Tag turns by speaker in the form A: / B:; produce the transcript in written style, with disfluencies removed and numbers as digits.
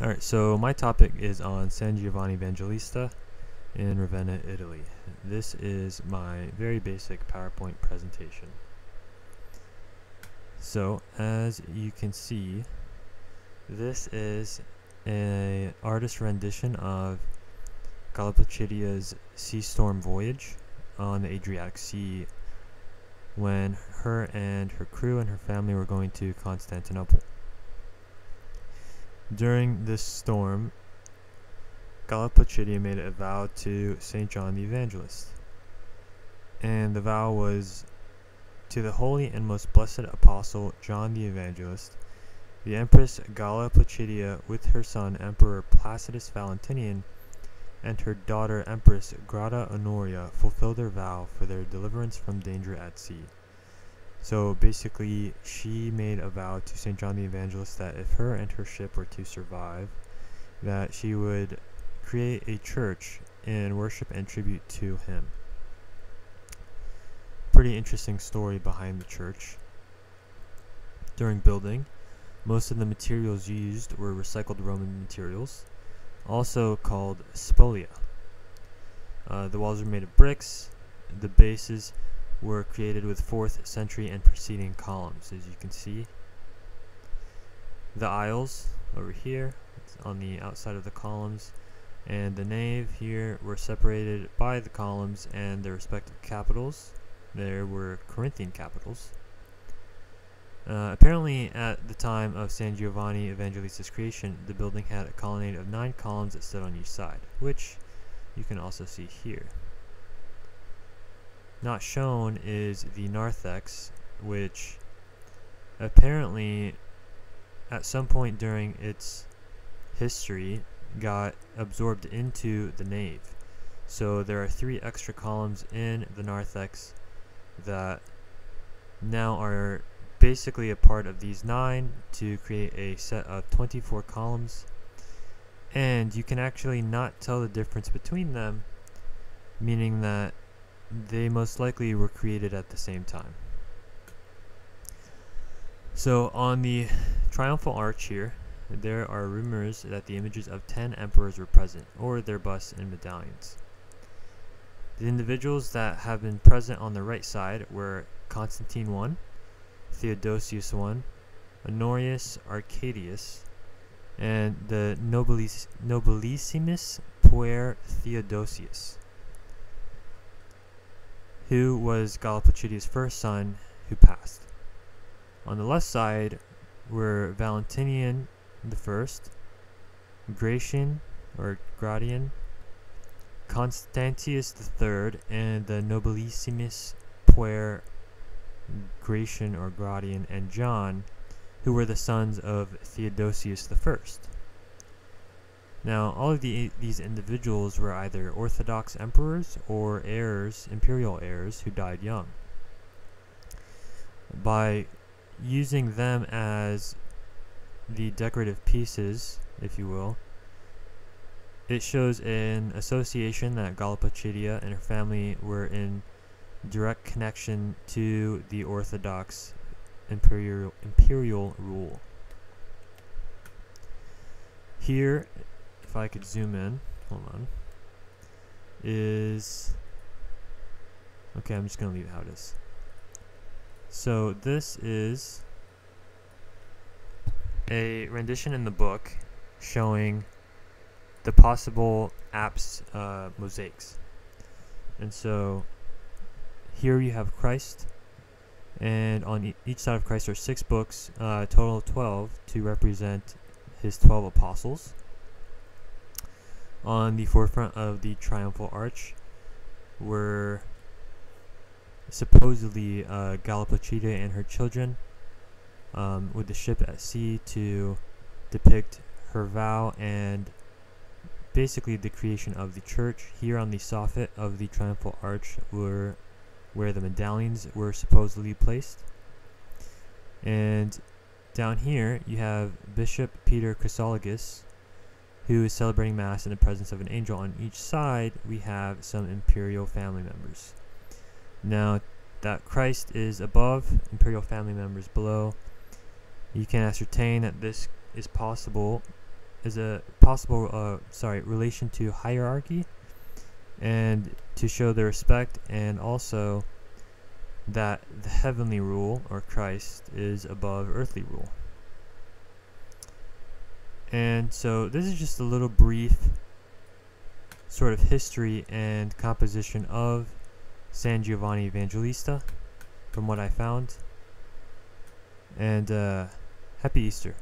A: Alright, so my topic is on San Giovanni Evangelista in Ravenna, Italy. This is my very basic PowerPoint presentation. So, as you can see, this is an artist rendition of Galla Placidia's sea storm voyage on the Adriatic Sea when her and her crew and her family were going to Constantinople. During this storm, Galla Placidia made a vow to St. John the Evangelist, and the vow was, "To the holy and most blessed apostle John the Evangelist, the Empress Galla Placidia with her son Emperor Placidus Valentinian and her daughter Empress Grata Honoria fulfill their vow for their deliverance from danger at sea." So basically, she made a vow to St. John the Evangelist that if her and her ship were to survive, that she would create a church in worship and tribute to him. Pretty interesting story behind the church. During building, most of the materials used were recycled Roman materials, also called spolia. The walls were made of bricks. The bases were created with 4th century and preceding columns, as you can see. The aisles over here on the outside of the columns and the nave here were separated by the columns and their respective capitals. There were Corinthian capitals. Apparently at the time of San Giovanni Evangelista's creation, the building had a colonnade of 9 columns that stood on each side, which you can also see here. Not shown is the narthex, which apparently at some point during its history got absorbed into the nave. So there are 3 extra columns in the narthex that now are basically a part of these 9 to create a set of 24 columns, and you can actually not tell the difference between them, meaning that they most likely were created at the same time. So on the triumphal arch here, there are rumors that the images of 10 emperors were present, or their busts and medallions. The individuals that have been present on the right side were Constantine I, Theodosius I, Honorius Arcadius, and the Nobilissimus Puer Theodosius, who was Galla Placidia's first son who passed. On the left side were Valentinian I, Gratian or Gratian, Constantius III, and the Nobilissimus Puer Gratian or Gratian and John, who were the sons of Theodosius I. Now, all of these individuals were either Orthodox emperors or heirs, imperial heirs, who died young. By using them as the decorative pieces, if you will, it shows an association that Galla Placidia and her family were in direct connection to the Orthodox imperial rule. Here, if I could zoom in, hold on, is, okay, I'm just going to leave it how it is. So this is a rendition in the book showing the possible apse mosaics. And so here you have Christ, and on each side of Christ are 6 books, a total of 12, to represent his 12 apostles. On the forefront of the triumphal arch were supposedly Galla Placidia and her children, with the ship at sea to depict her vow and basically the creation of the church. Here on the soffit of the triumphal arch were where the medallions were supposedly placed. And down here you have Bishop Peter Chrysologus, who is celebrating Mass in the presence of an angel. On each side we have some imperial family members. Now that Christ is above, imperial family members below, you can ascertain that this is possible as a possible relation to hierarchy, and to show the respect, and also that the heavenly rule, or Christ, is above earthly rule. And so this is just a little brief sort of history and composition of San Giovanni Evangelista from what I found. And happy Easter.